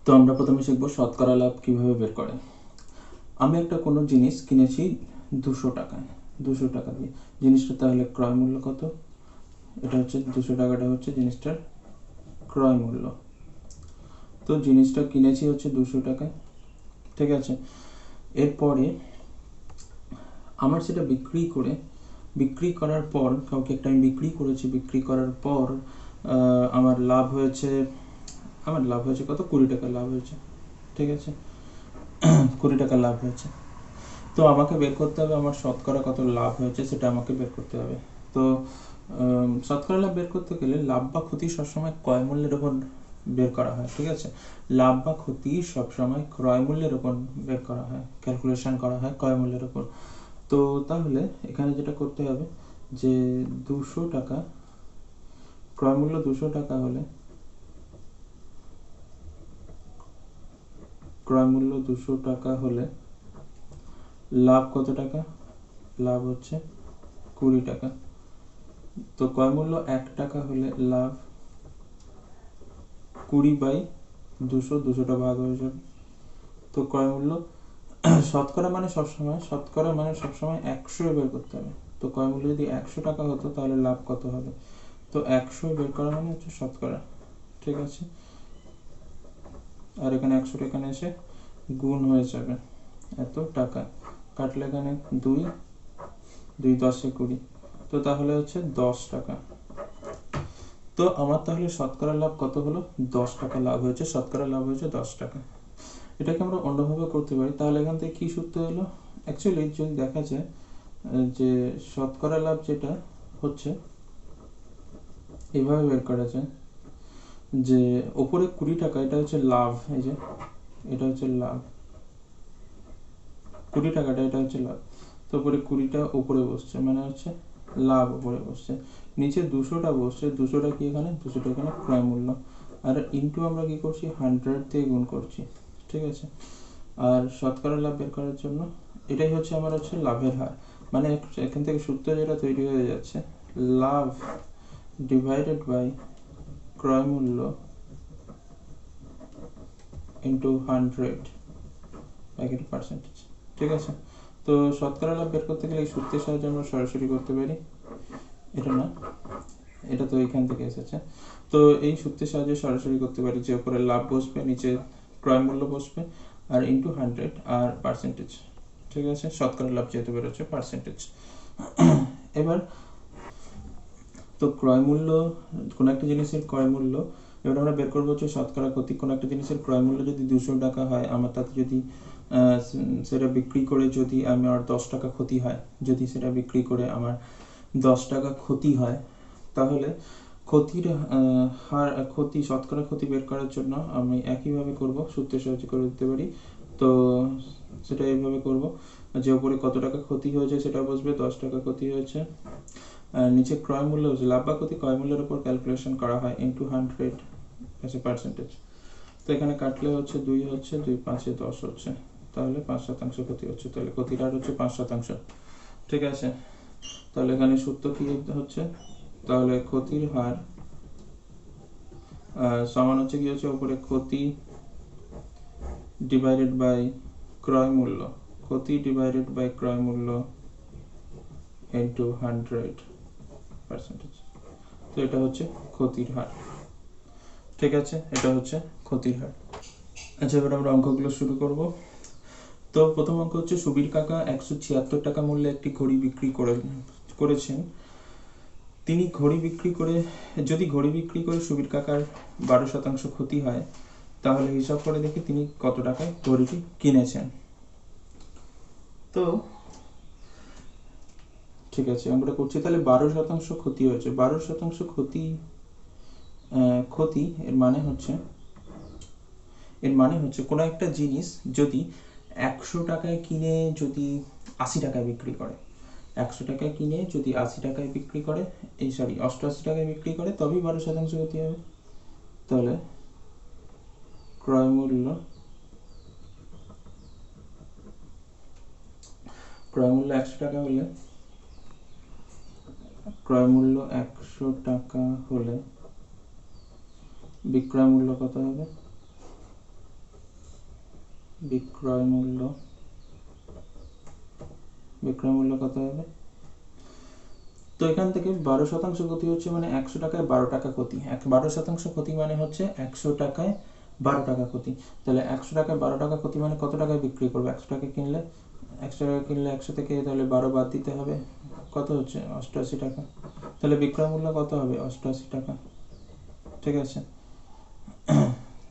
তো আমরা প্রথমে শিখব শতকরা লাভ কিভাবে বের করে। আমি একটা কোনো জিনিস কিনেছি 200 টাকায়, 200 টাকা দিয়ে। জিনিসটা তাহলে ক্রয় মূল্য কত? এটা হচ্ছে 200 টাকাটা হচ্ছে জিনিসটার ক্রয় মূল্য। তো জিনিসটা কিনেছি হচ্ছে 200 টাকায়, ঠিক আছে। এরপরে আমার সেটা বিক্রি করার পর কাউকে একটা আমি বিক্রি করেছি, বিক্রি করার পর আমার লাভ হয়েছে কত? 20 টাকা লাভ হয়েছে, ঠিক আছে। 20 টাকা লাভ হয়েছে। তো আমাকে বের করতে হবে আমার শতকরা কত লাভ হয়েছে, সেটা আমাকে বের করতে হবে। তো শতকরা লাভ বের করতে গেলে লাভ বা ক্ষতি সবসময় ক্রয় মূল্যের উপর বের করা হয়, ঠিক আছে। লাভ বা ক্ষতি সবসময় ক্রয় মূল্যের উপর বের করা হয়, ক্যালকুলেশন করা হয় ক্রয় মূল্যের উপর। তো তাহলে এখানে যেটা করতে হবে যে 200 টাকা ক্রয় মূল্য 200 টাকা হলে ক্রয় মূল্য 200 টাকা হলে লাভ কত টাকা? লাভ হচ্ছে 20 টাকা। তো ক্রয় মূল্য 1 টাকা হলে লাভ 20/200, 200টা ভাগ হয়ে যাবে। তো ক্রয় মূল্য শতকরা মানে সবসময় 100 বের করতে হবে। তো ক্রয় মূল্য যদি 100 টাকা হতো তাহলে লাভ কত হবে? তো 100 বের করা মানে হচ্ছে শতকরা, ঠিক আছে। আর এখানে 100 এখানে এসে গুণ হয়ে যাবে এত টাকা, কাটলে এখানে 2 10 20। তো তাহলে হচ্ছে 10 টাকা। তো আমার তাহলে শতকরা লাভ কত হলো? 10 টাকা লাভ হয়েছে, শতকরা লাভ হয়েছে 10 টাকা। এটাকে আমরা অন্যভাবে করতে পারি। তাহলে এখান থেকে কি সূত্র এলো? অ্যাকচুয়ালি যদি দেখা যায় যে শতকরা লাভ যেটা হচ্ছে এইভাবে বের করা যায় যে ওপরে 20 টাকা, এটা হচ্ছে লাভ, এই যে এটা হচ্ছে লাভ, 20 টাকাটা এটা হচ্ছে লাভ। তো উপরে 20টা উপরে বসছে মানে হচ্ছে লাভ উপরে বসছে, নিচে 200টা বসছে, 200টা কি এখানে? 200টা এখানে ক্রয় মূল্য। আর ইনটু আমরা কি করছি? 100 দিয়ে গুণ করছি, ঠিক আছে। আর শতকরা লাভ বের করার জন্য এটাই হচ্ছে আমার হচ্ছে লাভের হার। মানে এখান থেকে সূত্র যেটা তৈরি হয়ে যাচ্ছে, লাভ ডিভাইডেড বাই ক্রয় মূল্য ইন্টু 100 পার্সেন্টেজ, ঠিক আছে। তো শতকরা লাভ বের করতে গেলে এই সূত্রের সাহায্যে আমরা সরাসরি করতে পারি। এটা না, এটা তো এইখান থেকে এসেছে। তো এই সূত্রের সাহায্যে সরাসরি করতে পারি যে উপরে লাভ বসবে, নিচে ক্রয় মূল্য বসবে, আর ইন্টু 100 আর পার্সেন্টেজ, ঠিক আছে। শতকরা লাভ যেহেতু বেরোচ্ছে পার্সেন্টেজ। এবার তো ক্রয় মূল্য, কোনো একটা জিনিসের ক্রয় মূল্য, এবার আমরা বের করবো হচ্ছে শতকরা ক্ষতি। কোনো একটা জিনিসের ক্রয় মূল্য যদি 200 টাকা হয়, আমার তাতে যদি সেটা বিক্রি করে যদি আমার 10 টাকা ক্ষতি হয়, যদি সেটা বিক্রি করে আমার 10 টাকা ক্ষতি হয়, তাহলে ক্ষতির হার ক্ষতি শতকরা ক্ষতি বের করার জন্য আমি একইভাবে করব, সূত্রের সাহায্যে করে দিতে পারি। তো সেটা এইভাবে করব যে উপরে কত টাকা ক্ষতি হয়েছে সেটা বসবে, 10 টাকা ক্ষতি হয়েছে, আর নিচে ক্রয় মূল্য হচ্ছে লাভ বা ক্ষতি ক্রয় মূল্যের উপর ক্যালকুলেশন করা হয় ইন্টু 100 এজ এ পার্সেন্টেজ। তো এখানে কাটলে হচ্ছে 2 হচ্ছে, 2 5 10 হচ্ছে, তাহলে 5% ক্ষতি হচ্ছে, তাহলে ক্ষতির হার হচ্ছে 5%, ঠিক আছে। তাহলে এখানে সূত্র কি হচ্ছে? তাহলে ক্ষতির হার সমান হচ্ছে কি হচ্ছে উপরে ক্ষতি ডিভাইডেড বাই ক্রয় মূল্য, ক্ষতি ডিভাইডেড বাই ক্রয় মূল্য ইন্টু 100%। তো এটা হচ্ছে ক্ষতির হার, ঠিক আছে। এটা হচ্ছে ক্ষতির হার। আচ্ছা, এবার আমরা অঙ্কগুলো শুরু করব। তো প্রথম অঙ্ক হচ্ছে সুবীর কাকা 176 টাকা মূল্যে একটি ঘড়ি বিক্রি করেছেন। তিনি যদি ঘড়ি বিক্রি করে সুবীর কাকার 12% ক্ষতি হয়, তাহলে হিসাব করে দেখি তিনি কত টাকায় ঘড়িটি কিনেছেন। তো ঠিক আছে, আমরা করছি। তাহলে 12% ক্ষতি হয়েছে, 12% ক্ষতি এর মানে হচ্ছে কোনো একটা জিনিস যদি 100 টাকায় কিনে যদি 80 টাকায় বিক্রি করে, 100 টাকায় কিনে যদি 80 টাকায় বিক্রি করে, 88 টাকায় বিক্রি করে, তবেই 12% ক্ষতি হবে। তাহলে ক্রয় মূল্য 100 টাকা হলে বিক্রয় মূল্য কত হবে? বিক্রয় মূল্য কত হবে? তো এখান থেকে 12% ক্ষতি হচ্ছে মানে 100 টাকায় 12 টাকা ক্ষতি। 12% ক্ষতি মানে হচ্ছে 100 টাকায় 12 টাকা ক্ষতি। তাহলে 100 টাকায় 12 টাকা ক্ষতি মানে কত টাকায় বিক্রি করবে? 100 টাকা কিনলে 100 থেকে তাহলে 12 বাদ দিতে হবে, কত হচ্ছে? 88 টাকা। তাহলে বিক্রয় মূল্য কত হবে? 88 টাকা। ঠিক আছে,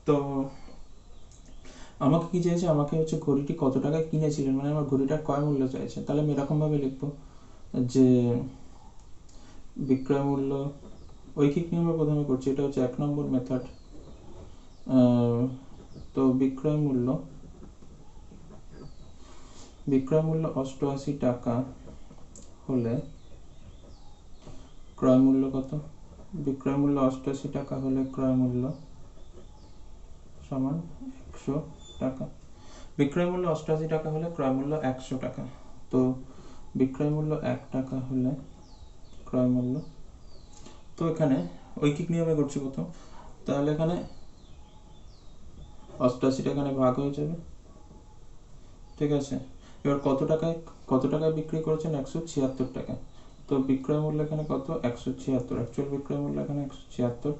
তো আমাকে কি চাইছে? আমাকে হচ্ছে ঘড়িটি কত টাকায় কিনেছিলেন, মানে আমার ঘড়িটার ক্রয় মূল্য চাইছে। তাহলে আমি এরকম ভাবে লিখবো যে বিক্রয় মূল্য ঐকিক নিয়মে প্রথমে করছি, এটা হচ্ছে 1 নম্বর মেথড। তো বিক্রয় মূল্য 88 টাকা হলে ক্রয় মূল্য কত? বিক্রয় মূল্য 88 টাকা হলে ক্রয় মূল্য সমান 100 টাকা। বিক্রয় মূল্য 88 টাকা হলে ক্রয় মূল্য 100 টাকা। তো বিক্রয় মূল্য 1 টাকা হলে ক্রয় মূল্য, তো এখানে ঐকিক নিয়মে করছি প্রথম, তাহলে এখানে 88 টাকা এখানে ভাগ হয়ে যাবে। ঠিক আছে, এবার কত টাকায় বিক্রি করেছেন? 176 টাকা। তো বিক্রয় মূল্য এখানে কত? 176। অ্যাকচুয়াল বিক্রয় মূল্য এখানে 176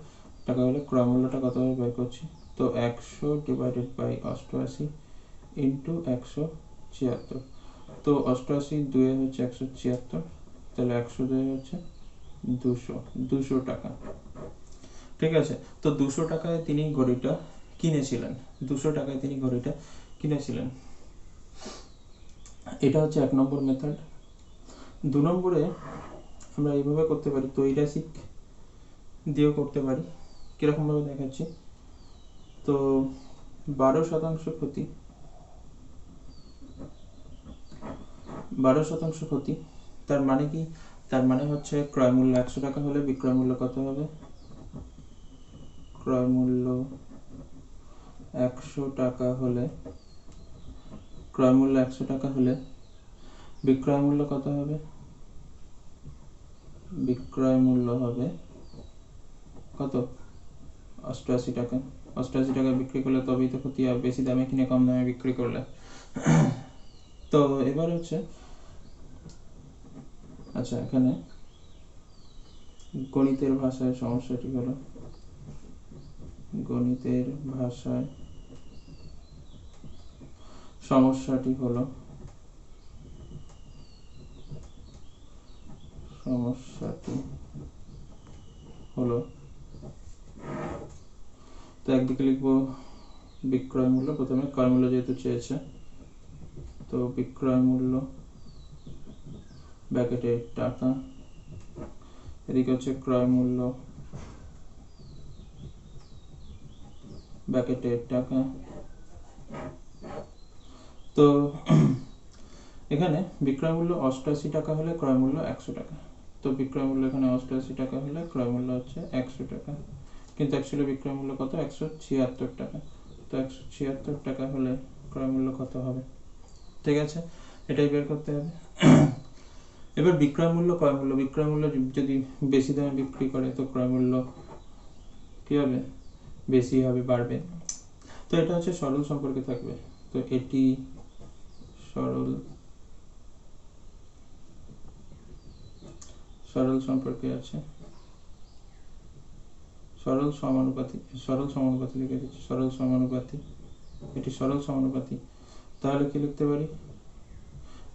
টাকা হলে ক্রয় মূল্যটা কত হবে বের করছি। তো 100 ডিভাইডেড বাই 88 ইন্টু 176। তো 88 2 হচ্ছে 176, তাহলে 100 2 হচ্ছে 200 টাকা। ঠিক আছে, তো 200 টাকায় তিনি ঘড়িটা কিনেছিলেন। 200 টাকায় তিনি ঘড়িটা কিনেছিলেন। এটা হচ্ছে 1 নম্বর মেথড। 2 নম্বরে আমরা এইভাবে করতে পারি, ত্রৈরাসিক দিয়েও করতে পারি। কিরকম ভাবে দেখাচ্ছি, তো 12% ক্ষতি, 12% ক্ষতি তার মানে কি? তার মানে হচ্ছে ক্রয় মূল্য 100 টাকা হলে বিক্রয় মূল্য কত হবে? ক্রয় মূল্য 100 টাকা হলে বিক্রয় মূল্য কত হবে? বিক্রয় মূল্য হবে কত? 88 টাকা। 88 টাকা বিক্রি করলে তবেই তো ক্ষতি হবে, বেশি দামে কিনে কম দামে বিক্রি করলে। তো এবার হচ্ছে, আচ্ছা এখানে গণিতের ভাষায় সমস্যাটি হলো, তো একদিকে লিখবো বিক্রয় মূল্য, প্রথমে ক্রয় মূল্য যেহেতু চেয়েছে, তো বিক্রয় মূল্য ব্র্যাকেটে টাকা, এদিকে হচ্ছে ক্রয় মূল্য ব্র্যাকেটে টাকা। তো এখানে বিক্রয় মূল্য 88 টাকা হলে ক্রয় মূল্য 100 টাকা। তো বিক্রয় মূল্য এখানে 88 টাকা হলে ক্রয় মূল্য হচ্ছে 100 টাকা, কিন্তু অ্যাকচুয়ালি বিক্রয় মূল্য কত? 176 টাকা। তো 176 টাকা হলে ক্রয় মূল্য কত হবে? ঠিক আছে, এটাই বের করতে হবে। এবার বিক্রয় মূল্য ক্রয় মূল্য, বিক্রয় মূল্য যদি বেশি দামে বিক্রি করে তো ক্রয় মূল্য কি হবে? বেশি হবে, বাড়বে। তো এটা হচ্ছে সরল সম্পর্কে থাকবে। তো এটি সরল সম্পর্কে আছে, সরল সমানুপাতি লিখে দিচ্ছি, সরল সমানুপাতি। এটি সরল সমানুপাতি, তাহলে কি লিখতে পারি?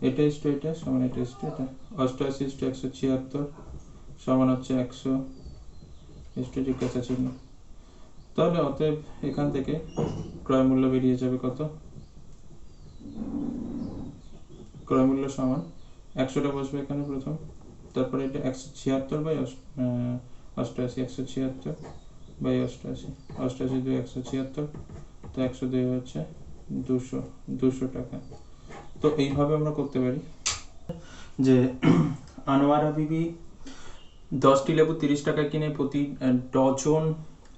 এটা ইস্টু এটা সমান এটা ইস্টু এটা, 88 ইস্টু 176 সমান হচ্ছে 100 ইস্টু জিজ্ঞাসা চিহ্ন। তাহলে অতএব এখান থেকে ক্রয় মূল্য বেরিয়ে যাবে কত? ক্রয় মূল্য সমান 100টা বসবে এখানে প্রথম, তারপরে এটা 176 বাই 88, 176 বাই 88, 88 2 176, তো 102 হচ্ছে 200 টাকা। তো এইভাবে আমরা করতে পারি যে আনোয়ারা বিবি 10টি লেবু 30 টাকা কিনে প্রতি ডজন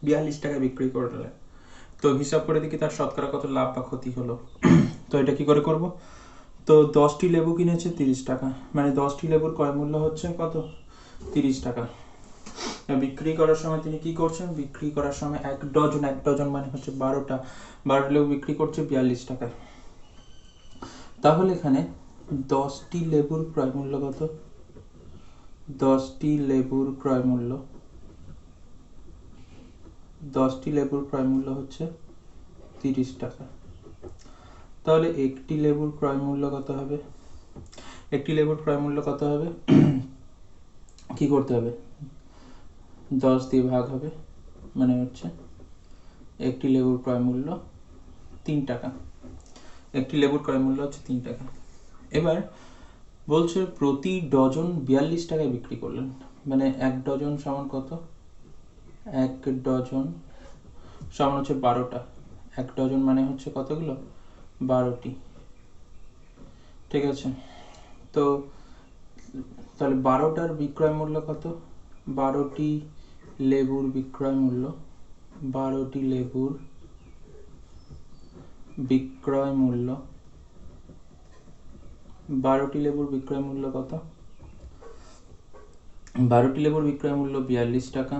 42 টাকা বিক্রি করলে, তো হিসাব করে দেখি তার শতকরা কত লাভ বা ক্ষতি হলো। তো এটা কি করে করব? তো 10টি লেবু কিনেছে 30 টাকা, মানে 10টি লেবুর ক্রয় মূল্য হচ্ছে কত? 30 টাকা। বিক্রি করার সময় তিনি কি করছেন? বিক্রি করার সময় 1 ডজন মানে হচ্ছে 12টা লেবু বিক্রি করছে 42 টাকা। তাহলে এখানে 10টি লেবুর ক্রয় মূল্য কত? 10টি লেবুর ক্রয় মূল্য 10টি লেবুর ক্রয় মূল্য হচ্ছে 30 টাকা। তাহলে একটি লেবুর ক্রয় মূল্য কত হবে? একটি লেবুর ক্রয় মূল্য কত হবে? কি করতে হবে? 10 দিয়ে ভাগ হবে, মানে হচ্ছে একটি লেবুর ক্রয় মূল্য 3 টাকা। একটি লেবুর ক্রয় মূল্য হচ্ছে 3 টাকা। এবার বলছে প্রতি ডজন 42 টাকায় বিক্রি করলেন, মানে 1 ডজন সমান কত? 1 ডজন সমান হচ্ছে 12টা। 1 ডজন মানে হচ্ছে কতগুলো? 12টি। ঠিক আছে, তো তাহলে 12টার বিক্রয় মূল্য কত? 12টি লেবুর বিক্রয় মূল্য, 12টি লেবুর বিক্রয় মূল্য, 12টি লেবুর বিক্রয় মূল্য কত? 12টি লেবুর বিক্রয় মূল্য 42 টাকা।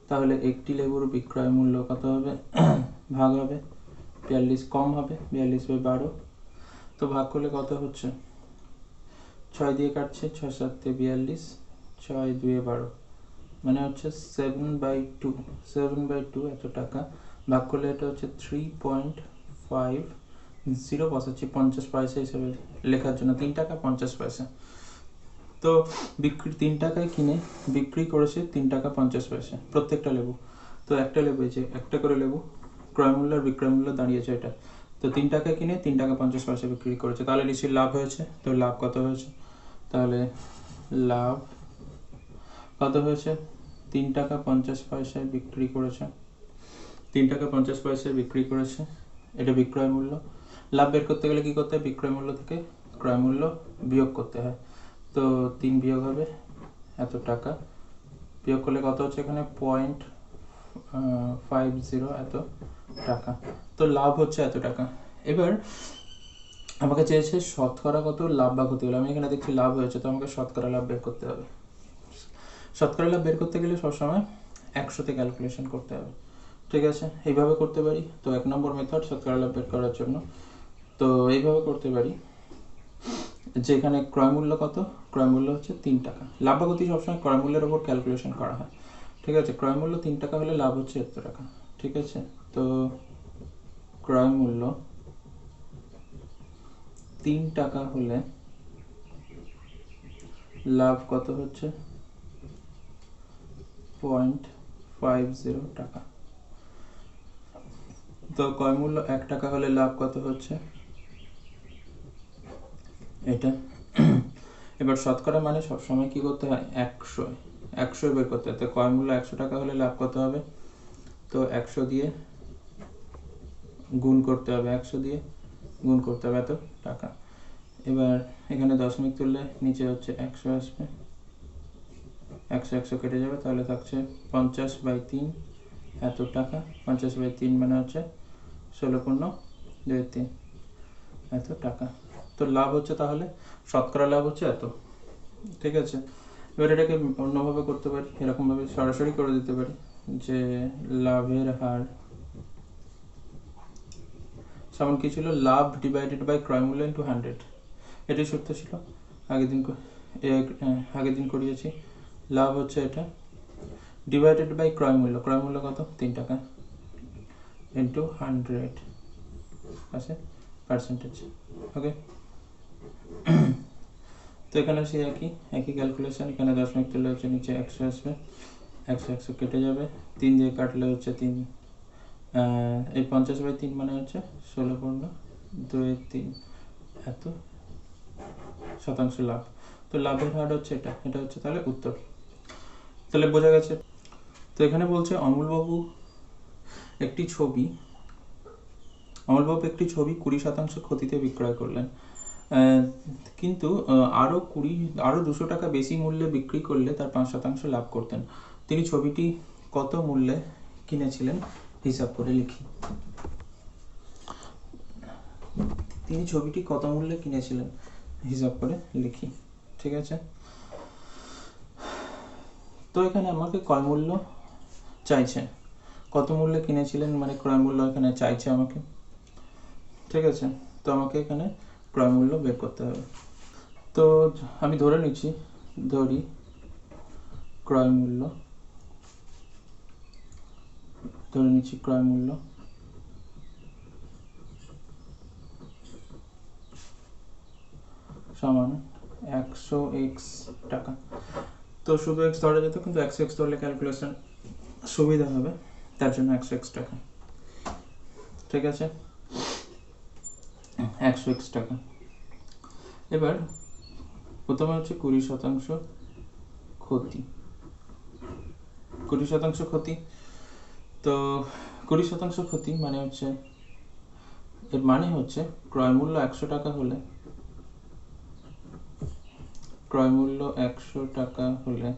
তাহলে একটি লেবুর বিক্রয় মূল্য কত হবে? ভাগ হবে 42, কম হবে 42/12। তো ভাগ করলে কত হচ্ছে? 6 দিয়ে কাটছে, 6 7 42, 6 2 12, মানে হচ্ছে 7/2। 7/2 এত টাকা। ভাগ করলে এটা হচ্ছে 3.50 বসাচ্ছি 50 পয়সা হিসেবে লেখার জন্য, 3 টাকা 50 পয়সা। তো বিক্রি 3 টাকায় কিনে বিক্রি করেছে 3 টাকা 50 পয়সা প্রত্যেকটা লেবু। তো একটা লেবু, এই যে একটা করে লেবু, ক্রয় মূল্য আর বিক্রয় মূল্য দাঁড়িয়েছে এটা। তো 3 টাকায় কিনে 3 টাকা 50 পয়সা বিক্রি করেছে, তাহলে নিশ্চয়ই লাভ হয়েছে। তো লাভ কত হয়েছে? তাহলে লাভ কত হয়েছে? 3 টাকা 50 পয়সায় বিক্রি করেছে, 3 টাকা 50 পয়সায় বিক্রি করেছে, এটা বিক্রয় মূল্য। লাভ বের করতে গেলে কি করতে হয়? বিক্রয় মূল্য থেকে ক্রয় মূল্য বিয়োগ করতে হয়। তো 3 বিয়োগ হবে এত টাকা, বিয়োগ করলে কত হচ্ছে? এখানে 0.50 এত টাকা। তো লাভ হচ্ছে এত টাকা। এবার আমাকে চেয়েছে শতকরা কত লাভ বা ক্ষতি হলো। আমি এখানে দেখছি লাভ হয়েছে, তো আমাকে শতকরা লাভ বের করতে হবে। শতকরা লাভ বের করতে গেলে সবসময় 100তে ক্যালকুলেশন করতে হবে। ঠিক আছে, এইভাবে করতে পারি। তো 1 নম্বর মেথড শতকরা লাভ বের করার জন্য, তো এইভাবে করতে পারি যে এখানে ক্রয় মূল্য কত? ক্রয় মূল্য হচ্ছে 3 টাকা। লাভ বা ক্ষতি সবসময় ক্রয় মূল্যের উপর ক্যালকুলেশন করা হয়। ঠিক আছে, ক্রয় মূল্য 3 টাকা হলে লাভ হচ্ছে এত টাকা। ঠিক আছে, তো ক্রয় মূল্য 3 টাকা হলে লাভ কত হচ্ছে? 0.50 টাকা। তো ক্রয় মূল্য 1 টাকা হলে লাভ কত হচ্ছে? এটা। এবার শতকরা মানে সবসময় কি করতে হয়? 100 বের করতে হয়। তো ক্রয় মূল্য 100 টাকা হলে লাভ কত হবে? তো 100 দিয়ে গুণ করতে হবে, 100 দিয়ে গুণ করতে হবে এত টাকা। এবার এখানে দশমিক তুললে নিচে হচ্ছে 100 আসবে, 100 কেটে যাবে, তাহলে থাকছে 50/3 এত টাকা। 50/3 মানে হচ্ছে 16.23 এত টাকা। তো লাভ হচ্ছে, তাহলে শতকরা লাভ হচ্ছে এত। ঠিক আছে, এবার এটাকে অন্যভাবে করতে পারি, এরকমভাবে সরাসরি করে দিতে পারি যে লাভের হার সমান কি ছিল? লাভ ডিভাইডেড বাই ক্রয় মূল্য ইন্টু 100। এটাই সূত্র ছিল, আগের দিন করিয়েছি। লাভ হচ্ছে এটা ডিভাইডেড বাই ক্রয় মূল্য, ক্রয় মূল্য কত? 3 টাকা, ইন্টু 100 আছে পার্সেন্টেজ। ওকে, তো এখানে সেই একই ক্যালকুলেশন। এখানে দশমিক তুললে হচ্ছে নিচে 100 আসবে, 100 কেটে যাবে, 3 দিয়ে কাটলে হচ্ছে 3, এই 50/3 মানে হচ্ছে 16.23 এত শতাংশ লাভ। তো লাভের হার হচ্ছে এটা হচ্ছে তাহলে উত্তর। তাহলে বোঝা গেছে। তো এখানে বলছে অমূলবাবু একটি ছবি 20% ক্ষতিতে বিক্রয় করলেন, কিন্তু আরো 200 টাকা বেশি মূল্যে বিক্রি করলে তার 5% লাভ করতেন। তিনি ছবিটি কত মূল্যে কিনেছিলেন হিসাব করে লিখি। তিনি ছবিটি কত মূল্যে কিনেছিলেন হিসাব করে লিখি। ঠিক আছে, তো এখানে আমাকে ক্রয় মূল্য চাইছে, কত মূল্যে কিনেছিলেন মানে ক্রয় মূল্য এখানে চাইছে আমাকে। ঠিক আছে, তো আমাকে এখানে ক্রয় মূল্য বের করতে হবে। তো আমি ধরে নিচ্ছি, ধরি ক্রয় মূল্য, ধরে নিচ্ছি ক্রয় মূল্য সমান 100x টাকা। তো শুধু x ধরা যেত, কিন্তু 100x ধরলে ক্যালকুলেশন সুবিধা হবে, তার জন্য 100x টাকা। ঠিক আছে, 100x টাকা। এবার প্রথমে হচ্ছে 20% ক্ষতি। 20% ক্ষতি, তো 20% ক্ষতি মানে হচ্ছে, এর মানে হচ্ছে ক্রয় মূল্য 100 টাকা হলে, ক্রয় মূল্য 100 টাকা হলে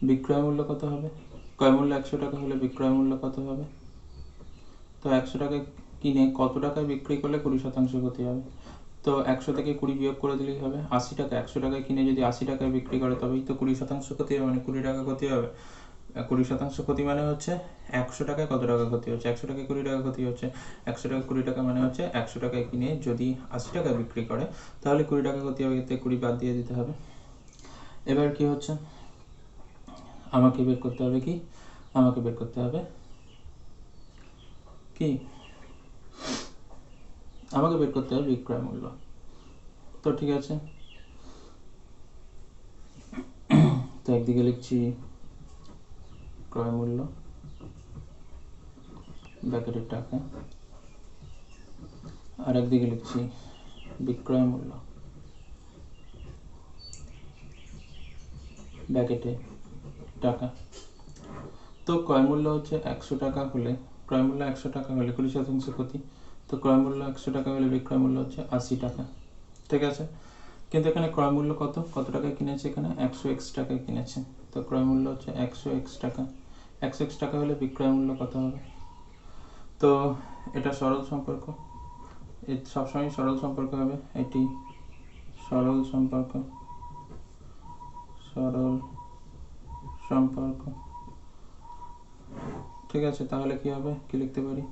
বিক্রয় মূল্য কত হবে? ক্রয় মূল্য 100 টাকা হলে বিক্রয় মূল্য কত হবে? তো 100 টাকায় কিনে কত টাকায় বিক্রি করলে 20% ক্ষতি হবে? তো 100 থেকে 20 বিয়োগ করে দিলেই হবে 80 টাকা। 100 টাকায় কিনে যদি 80 টাকায় বিক্রি করে তবেই তো 20% ক্ষতি হবে, মানে 20 টাকা ক্ষতি হবে। 20% ক্ষতি মানে হচ্ছে 100 টাকায় কত টাকা ক্ষতি হচ্ছে? 100 টাকায় 20 টাকা ক্ষতি হচ্ছে। 100 টাকা 20 টাকা মানে হচ্ছে 100 টাকায় কিনে যদি 80 টাকায় বিক্রি করে তাহলে 20 টাকা ক্ষতি হবে, এতে 20 বাদ দিয়ে দিতে হবে। এবার কি হচ্ছে, আমাকে বের করতে হবে কি, আমাকে বের করতে হবে কি, আমাকে বের করতে হবে বিক্রয় মূল্য। তো ঠিক আছে, তো একদিকে লিখছি ক্রয় মূল্য ব্র্যাকেটের টাকা, আর একদিকে লিখছি বিক্রয় মূল্য ব্র্যাকেটে টাকা। তো ক্রয় মূল্য হচ্ছে 100 টাকা হলে, ক্রয় মূল্য 100 টাকা হলে 20% ক্ষতি, তো ক্রয় মূল্য 100 টাকা হলে বিক্রয় মূল্য হচ্ছে 80 টাকা। ঠিক আছে, কিন্তু এখানে ক্রয় মূল্য কত, কত টাকায় কিনেছে? এখানে 100x টাকায় কিনেছে, তো ক্রয় মূল্য হচ্ছে 100x টাকা। 100x টাকা হলে বিক্রয় মূল্য কত হবে? তো এটা সরল সম্পর্ক, সবসময় সরল সম্পর্ক হবে, এটি সরল সম্পর্ক, সরল সম্পর্ক। ঠিক আছে, তাহলে কি হবে, কি লিখতে পারি,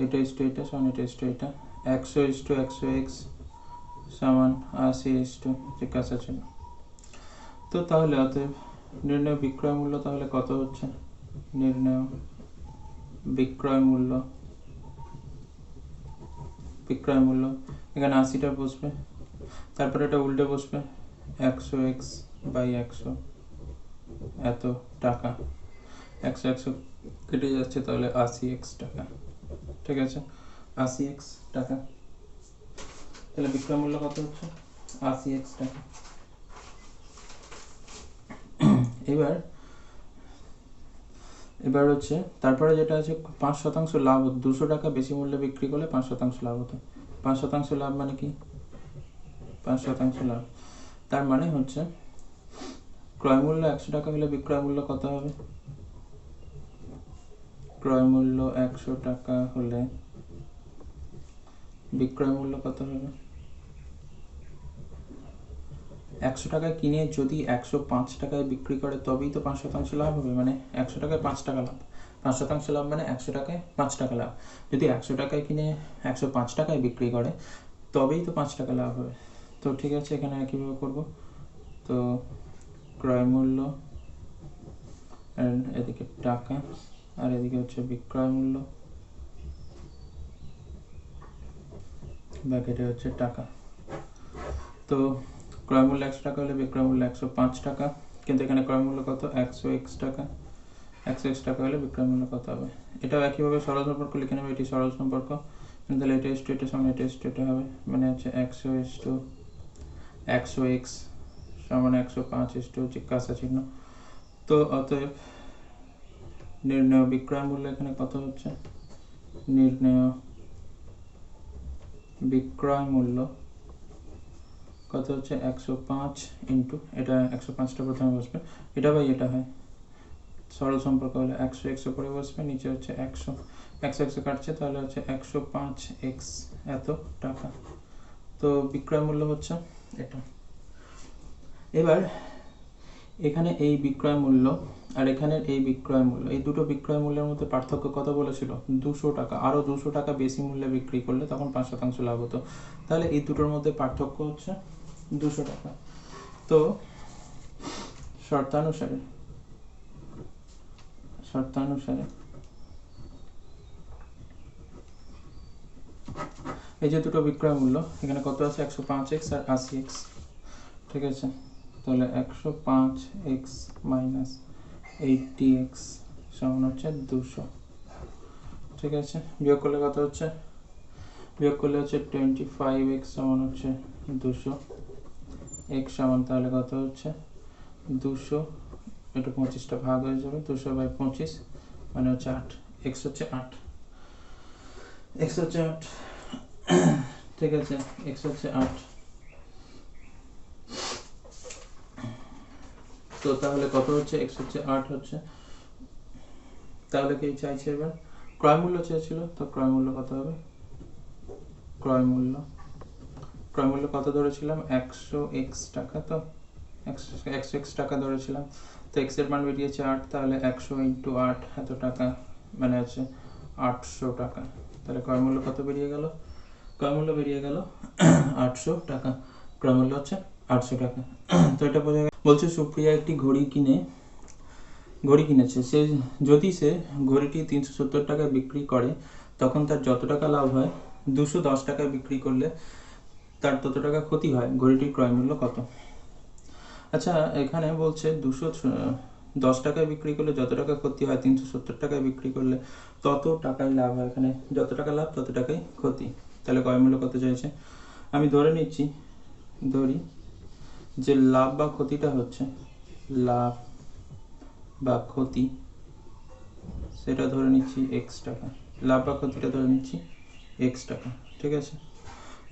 এটা ইস টু এটা সমান এটা ইস টু এটা, 100 ইস টু 100x সমান 80 ইস টু জিজ্ঞাসা ছিল। তো তাহলে অতএব নির্ণয় বিক্রয় মূল্য তাহলে কত হচ্ছে, নির্ণয় বিক্রয় মূল্য, বিক্রয় মূল্য এখানে 80টা বসবে, তারপরে এটা উল্টে বসবে 100x বাই 100 এত টাকা, 100 কেটে যাচ্ছে, তাহলে 80x টাকা। ঠিক আছে, 80x টাকা, তাহলে বিক্রয় মূল্য কত হচ্ছে, 80x টাকা। এবার হচ্ছে তারপরে যেটা আছে 5% লাভ, 200 টাকা বেশি মূল্যে বিক্রি করলে 5% লাভ হতো। 5% লাভ মানে কি, 5% লাভ তার মানে হচ্ছে ক্রয় মূল্য 100 টাকা হলে বিক্রয় মূল্য কত হবে? ক্রয় মূল্য 100 টাকা হলে বিক্রয় মূল্য কত হবে? 100 টাকায় কিনে যদি 105 টাকায় বিক্রি করে তবেই তো 5% লাভ হবে, মানে 100 টাকায় 5 টাকা লাভ। 5% লাভ মানে 100 টাকায় 5 টাকা লাভ। যদি 100 টাকায় কিনে 105 টাকায় বিক্রি করে তবেই তো 5 টাকা লাভ হবে। তো ঠিক আছে, এখানে একইভাবে করব। তো ক্রয় মূল্য, এদিকে টাকা, আর এদিকে হচ্ছে বিক্রয় মূল্য, ব্র্যাকেটে হচ্ছে টাকা। তো ক্রয় মূল্য 100 টাকা হলে বিক্রয় মূল্য 105 টাকা, কিন্তু এখানে ক্রয় মূল্য কত, 100x টাকা। 100x টাকা হলে বিক্রয় মূল্য কত হবে? এটাও একইভাবে সরল সম্পর্ক লিখে নেবে, এটি সরল সম্পর্ক, তাহলে এটা ইস টু এটা সমান এটা ইস টু এটা হবে, মানে হচ্ছে 100 ইস টু 100x সমান 105 ইস টু জিজ্ঞাসা চিহ্ন। তো অতএব নির্ণয় বিক্রয় মূল্য এখানে কত হচ্ছে, নির্ণয় বিক্রয় মূল্য কত হচ্ছে, 105 ইন্টু এটা 105টা প্রথমে বসবে, এটা বাই এটা হয়, সরল সম্পর্ক হলে 100x উপরে বসবে, নিচে হচ্ছে 100 কাটছে, তাহলে হচ্ছে 105x এত টাকা। তো বিক্রয় মূল্য হচ্ছে এটা। এবার এখানে এই বিক্রয় মূল্য আর এখানে এই বিক্রয় মূল্য, এই দুটো বিক্রয় মূল্যের মধ্যে পার্থক্য কত বলেছিল? 200 টাকা। আরও 200 টাকা বেশি মূল্যে বিক্রি করলে তখন 5% লাভ হতো। তাহলে এই দুটোর মধ্যে পার্থক্য হচ্ছে 200 টাকা। তো শর্তানুসারে এই যে দুটো বিক্রয় মূল্য, এখানে কত আছে? 105x আর 80x। ঠিক আছে, তাহলে 105x মাইনাস 80x সমান হচ্ছে 200। ঠিক আছে, বিয়োগ করলে কত হচ্ছে? বিয়োগ করলে হচ্ছে 25x সমান হচ্ছে 200। x সমান তাহলে কত হচ্ছে? 200, এটা 25টা ভাগ হয়ে যাবে, 200/25 মানে হচ্ছে 8। x হচ্ছে 8, x হচ্ছে 8। ঠিক আছে, x হচ্ছে 8। তো তাহলে কত হচ্ছে? x হচ্ছে 8 হচ্ছে। তাহলে কি চাইছে এবার? ক্রয় মূল্য চেয়েছিল, তো ক্রয় মূল্য কত হবে? ক্রয় মূল্য কত ধরেছিলাম? 100x টাকা। তো 100x টাকা ধরেছিলাম, তো x এর মান বেরিয়েছে 8, তাহলে 100 × 8 এত টাকা, মানে হচ্ছে 800 টাকা। তাহলে ক্রয় মূল্য কত বেরিয়ে গেল? ক্রয় মূল্য বেরিয়ে গেল 800 টাকা। ক্রয় মূল্য হচ্ছে 800 টাকা। তো এটা বোঝা গেল। বলছে সুপ্রিয়া একটি ঘড়ি কিনেছে। যদি সে ঘড়িটি 370 টাকায় বিক্রি করে, তখন তার যত টাকা লাভ হয়, 210 টাকায় বিক্রি করলে তার তত টাকা ক্ষতি হয়। ঘড়িটির ক্রয় মূল্য কত? আচ্ছা, এখানে বলছে 210 টাকায় বিক্রি করলে যত টাকা ক্ষতি হয়, 370 টাকায় বিক্রি করলে তত টাকাই লাভ হয়। এখানে যত টাকা লাভ তত টাকাই ক্ষতি। তাহলে ক্রয় মূল্য কত চাইছে? আমি ধরি যে লাভ বা ক্ষতিটা হচ্ছে, লাভ বা ক্ষতি, সেটা ধরে নিচ্ছি x টাকা। লাভ বা ক্ষতিটা ধরে নিচ্ছি x টাকা। ঠিক আছে,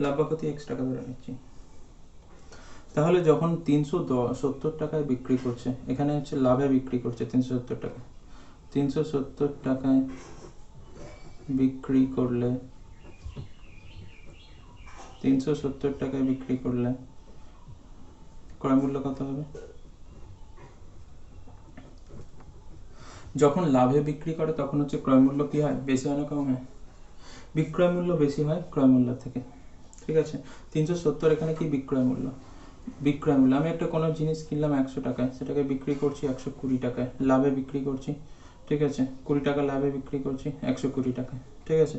লাভ বা ক্ষতি x টাকা ধরে নিচ্ছি। তাহলে যখন 370 টাকায় বিক্রি করছে, এখানে হচ্ছে লাভে বিক্রি করছে 370 টাকা। 370 টাকায় বিক্রি করলে 370 টাকায় বিক্রি করলে ক্রয় মূল্য কত হবে? যখন লাভে বিক্রি করে তখন হচ্ছে ক্রয় মূল্য কি হয়? বেশি হয় না কম হয়? বিক্রয় মূল্য বেশি হয় ক্রয় মূল্য থেকে। ঠিক আছে, 370 এখানে কি বিক্রয় মূল্য? আমি একটা কোনো জিনিস কিনলাম 100 টাকায়, সেটাকে বিক্রি করছি 120 টাকায়, লাভে বিক্রি করছি। ঠিক আছে, 20 টাকা লাভে বিক্রি করছি 120 টাকায়। ঠিক আছে,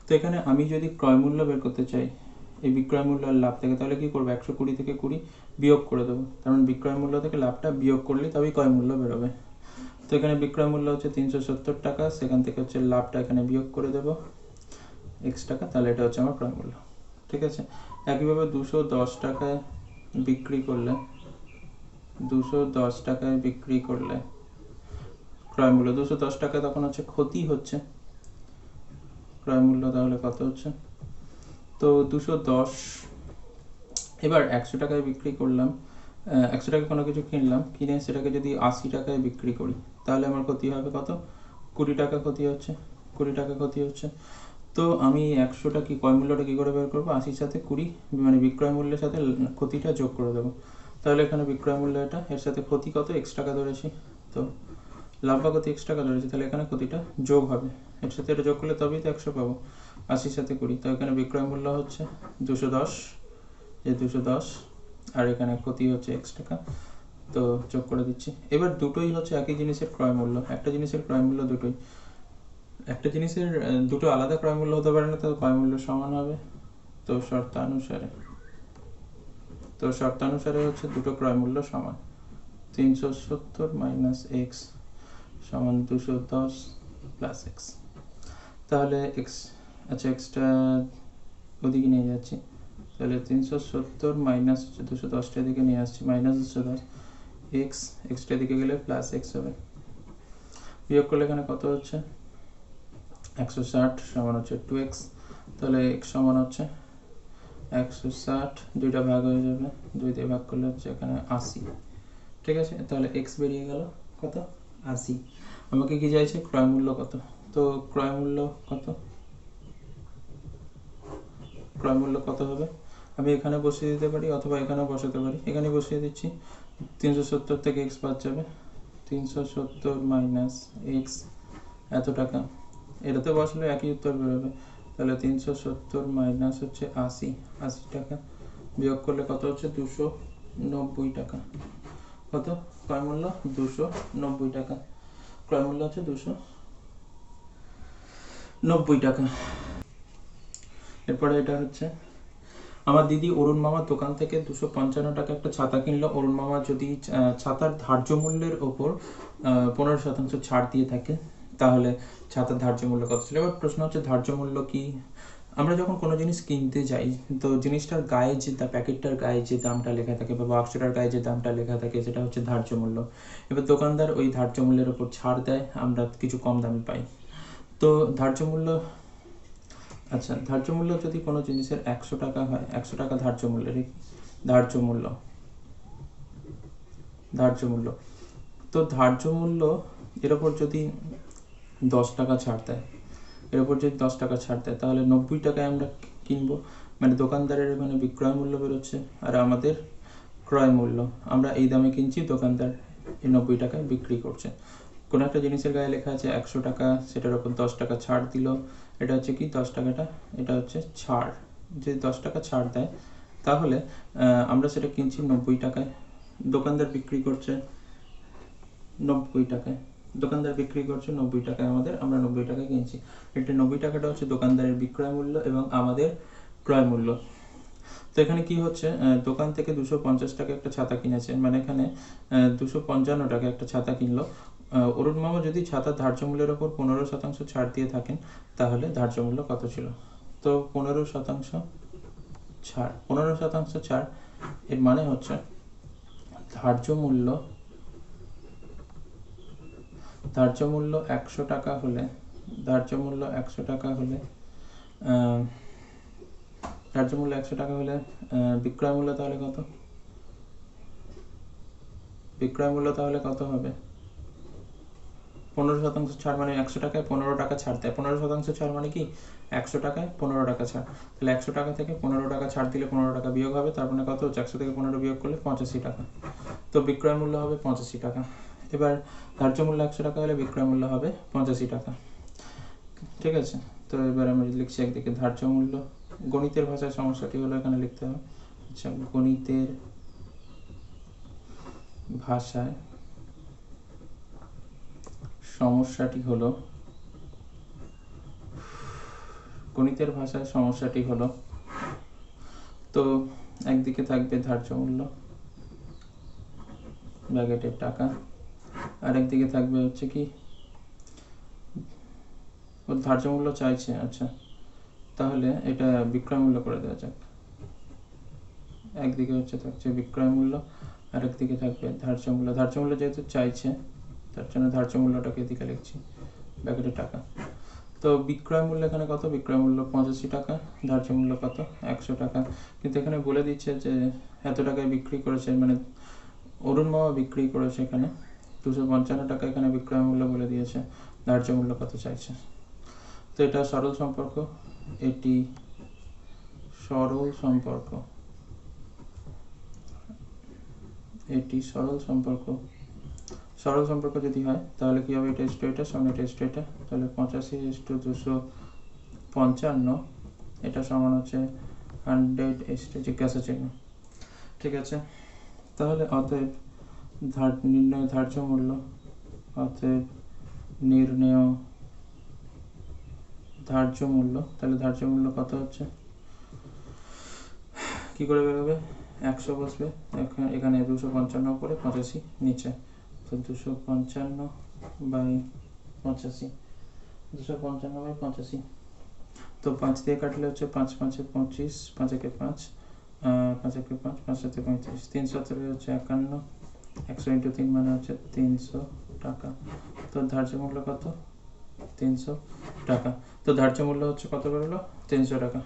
তো এখানে আমি যদি ক্রয় মূল্য বের করতে চাই এই বিক্রয় মূল্য আর লাভ থেকে, তাহলে কি করবো? 120 থেকে 20 বিয়োগ করে দেবো। কারণ বিক্রয় মূল্য থেকে লাভটা বিয়োগ করলে তবেই ক্রয় মূল্য বেরোবে। তো এখানে বিক্রয় মূল্য হচ্ছে 370 টাকা, সেখান থেকে হচ্ছে লাভটা এখানে বিয়োগ করে দেবো x টাকা, তাহলে এটা হচ্ছে আমার ক্রয় মূল্য। ঠিক আছে, একইভাবে 210 টাকায় বিক্রি করলে ক্রয় মূল্য 210 টাকা, তখন হচ্ছে ক্ষতি হচ্ছে। ক্রয় মূল্য তাহলে কত হচ্ছে? তো 210, এবার 100 টাকায় বিক্রি করলাম, 100 টাকা কোনো কিছু কিনলাম, কিনে সেটাকে যদি 80 টাকায় বিক্রি করি, তাহলে আমার ক্ষতি হবে কত? 20 টাকা ক্ষতি হচ্ছে। 20 টাকা ক্ষতি হচ্ছে। তো আমি 100টা কি ক্রয় মূল্যটা কি করে বের করবো? 80 সাথে 20, মানে বিক্রয় মূল্যের সাথে ক্ষতিটা যোগ করে দেবো। তাহলে এখানে বিক্রয় মূল্য এটা, এর সাথে ক্ষতি কত? x টাকা ধরেছি, তো লাভ বা ক্ষতি x টাকা ধরেছি, তাহলে এখানে ক্ষতিটা যোগ হবে। এর সাথে এটা যোগ করলে তবেই তো 100 পাবো। 80 সাথে 20, তো এখানে বিক্রয় মূল্য হচ্ছে 210, যে 210, আর এখানে ক্ষতি হচ্ছে x টাকা, তো যোগ করে দিচ্ছি। এবার দুটোই হচ্ছে একই জিনিসের ক্রয় মূল্য, একটা জিনিসের ক্রয় মূল্য দুটোই, একটা জিনিসের দুটো আলাদা ক্রয় মূল্য হতে পারে না, তো ক্রয় মূল্য সমান হবে। তো শর্তানুসারে হচ্ছে দুটো ক্রয় মূল্য সমান। 370 মাইনাস x সমান 210 প্লাস x। তাহলে x, আচ্ছা এক্সটা ওদিকে নিয়ে যাচ্ছি, তাহলে 370 মাইনাস 210 দিকে নিয়ে আসছি, মাইনাস 210, এক্সটা দিকে গেলে প্লাস x হবে। বিয়োগ করলে এখানে কত হচ্ছে? 160 সমান হচ্ছে 2x, তাহলে x সমান হচ্ছে 160, দুইটা ভাগ হয়ে যাবে, 2 দিয়ে ভাগ করলে হচ্ছে এখানে 80। ঠিক আছে, তাহলে x বেরিয়ে গেল কত? 80। আমাকে কি চাইছে? ক্রয় মূল্য কত? তো ক্রয় মূল্য কত হবে? আমি এখানে বসিয়ে দিতে পারি অথবা এখানেও বসাতে পারি। এখানে বসিয়ে দিচ্ছি, 370 থেকে x বাদ যাবে, 370 মাইনাস এক্স এত টাকা, এটাতে বসলে একই উত্তর বেরোবে। তাহলে 370 মাইনাস হচ্ছে 80 টাকা, বিয়োগ করলে কত হচ্ছে 290 টাকা। কত ক্রয় মূল্য? 290 টাকা। ক্রয় মূল্য হচ্ছে 290 টাকা। এরপরে এটা হচ্ছে আমার দিদি অরুণ মামার দোকান থেকে 255 টাকা একটা ছাতা কিনলো। অরুণ মামা যদি ছাতার ধার্য মূল্যের ওপর 15% ছাড় দিয়ে থাকে, তাহলে ছাতার ধার্য মূল্য কত ছিল? এবার প্রশ্ন হচ্ছে ধার্য মূল্য কি? আমরা যখন কোনো জিনিস কিনতে যাই, তো জিনিসটার গায়ে যে প্যাকেটটার গায়ে যে দামটা লেখা থাকে বা বাক্সটার গায়ে যে দামটা লেখা থাকে, সেটা হচ্ছে ধার্য মূল্য। এবার দোকানদার ওই ধার্য মূল্যের ওপর ছাড় দেয়, আমরা কিছু কম দামে পাই। তো ধার্য মূল্য, আচ্ছা ধার্য মূল্য যদি কোনো জিনিসের 100 টাকা হয়, 100 টাকা ধার্য মূল্যের ধার্য মূল্য, তো ধার্য মূল্য এর ওপর যদি 10 টাকা ছাড় দেয়, তাহলে 90 টাকায় আমরা কিনবো। মানে দোকানদারের মানে বিক্রয় মূল্য বেরোচ্ছে, আর আমাদের ক্রয় মূল্য, আমরা এই দামে কিনছি, দোকানদার এই 90 টাকায় বিক্রি করছে। কোনো একটা জিনিসের গায়ে লেখা আছে 100 টাকা, সেটার উপর 10 টাকা ছাড় দিল, এটা হচ্ছে কি 10 টাকাটা, এটা হচ্ছে ছাড়। যদি 10 টাকা ছাড় দেয়, তাহলে আমরা সেটা কিনছি 90 টাকায়, দোকানদার বিক্রি করছে 90 টাকায়, আমাদের, আমরা 90 টাকায় কিনছি। এটা 90 টাকাটা হচ্ছে দোকানদারের বিক্রয় মূল্য এবং আমাদের ক্রয় মূল্য। তো এখানে কি হচ্ছে, দোকান থেকে 250 টাকা একটা ছাতা কিনেছে, মানে এখানে 255 টাকা একটা ছাতা কিনলো। অরুণ মামা যদি ছাতার ধার্য মূল্যের ওপর 15% ছাড় দিয়ে থাকেন, তাহলে ধার্য মূল্য কত ছিল? তো 15% ছাড়, এর মানে হচ্ছে ধার্য মূল্য 100 টাকা হলে, বিক্রয় মূল্য তাহলে কত? হবে 15% ছাড়, মানে 100 টাকায় 15 টাকা ছাড় দেয়। 15% ছাড় মানে কি 100 টাকায় 15 টাকা ছাড়। তাহলে 100 টাকা থেকে 15 টাকা ছাড় দিলে 15 টাকা বিয়োগ হবে, তার মানে কত হচ্ছে 100 থেকে 15 বিয়োগ করলে 85 টাকা। তো বিক্রয় মূল্য হবে 85 টাকা। এবার ধার্য মূল্য 100 টাকা হলে বিক্রয় মূল্য হবে 85 টাকা। ঠিক আছে, তো এবার আমরা লিখছি একদিকে ধার্য মূল্য, গণিতের ভাষায় সমস্যাটি হলো এখানে লিখতে হবে। আচ্ছা, গণিতের ভাষায় সমস্যাটি হলো, তো একদিকে থাকবে ধার্য মূল্য ব্র্যাকেটের টাকা, আর একদিকে থাকবে হচ্ছে কি ধার্য মূল্য চাইছে। আচ্ছা, তাহলে এটা বিক্রয় মূল্য করে দেওয়া যাক। একদিকে হচ্ছে থাকছে বিক্রয় মূল্য, আর একদিকে থাকবে ধার্য মূল্য। ধার্য মূল্য যেহেতু চাইছে, তার জন্য ধার্য মূল্যটাকে এদিকে লিখছি ব্র্যাকেটে টাকা। তো বিক্রয় মূল্য এখানে কত? বিক্রয় মূল্য 85 টাকা, ধার্য মূল্য কত? 100 টাকা। কিন্তু এখানে বলে দিচ্ছে যে এত টাকায় বিক্রি করেছে, মানে অরুণ মামা বিক্রি করেছে এখানে 255 টাকা, এখানে বিক্রয় মূল্য বলে দিয়েছে, ধার্য মূল্য কত চাইছে। তো এটা সরল সম্পর্ক, এটি সরল সম্পর্ক যদি হয়, তাহলে কি হবে? এটা ইস্টু এটা, সামনে এটা ইস্টু এটা, তাহলে 85:255, এটা সমান হচ্ছে 100 জিজ্ঞাসা চিহ্ন। ঠিক আছে, তাহলে অতএব নির্ণয় ধার্য মূল্য, তাহলে ধার্য মূল্য কত হচ্ছে? কি করে বেরোবে? 100 বসবে এখানে, 255 উপরে, 85 নিচে, তো 255/85, তো 5 দিয়ে কাটলে হচ্ছে 5 5 25, 5 একে 5, 5 একে 5, 5 7 35, 317 হচ্ছে 51, 100 × 3 মানে হচ্ছে 300 টাকা। তো ধার্য মূল্য কত? 300 টাকা। তো ধার্য মূল্য হচ্ছে কত বেরোলো? 300 টাকা।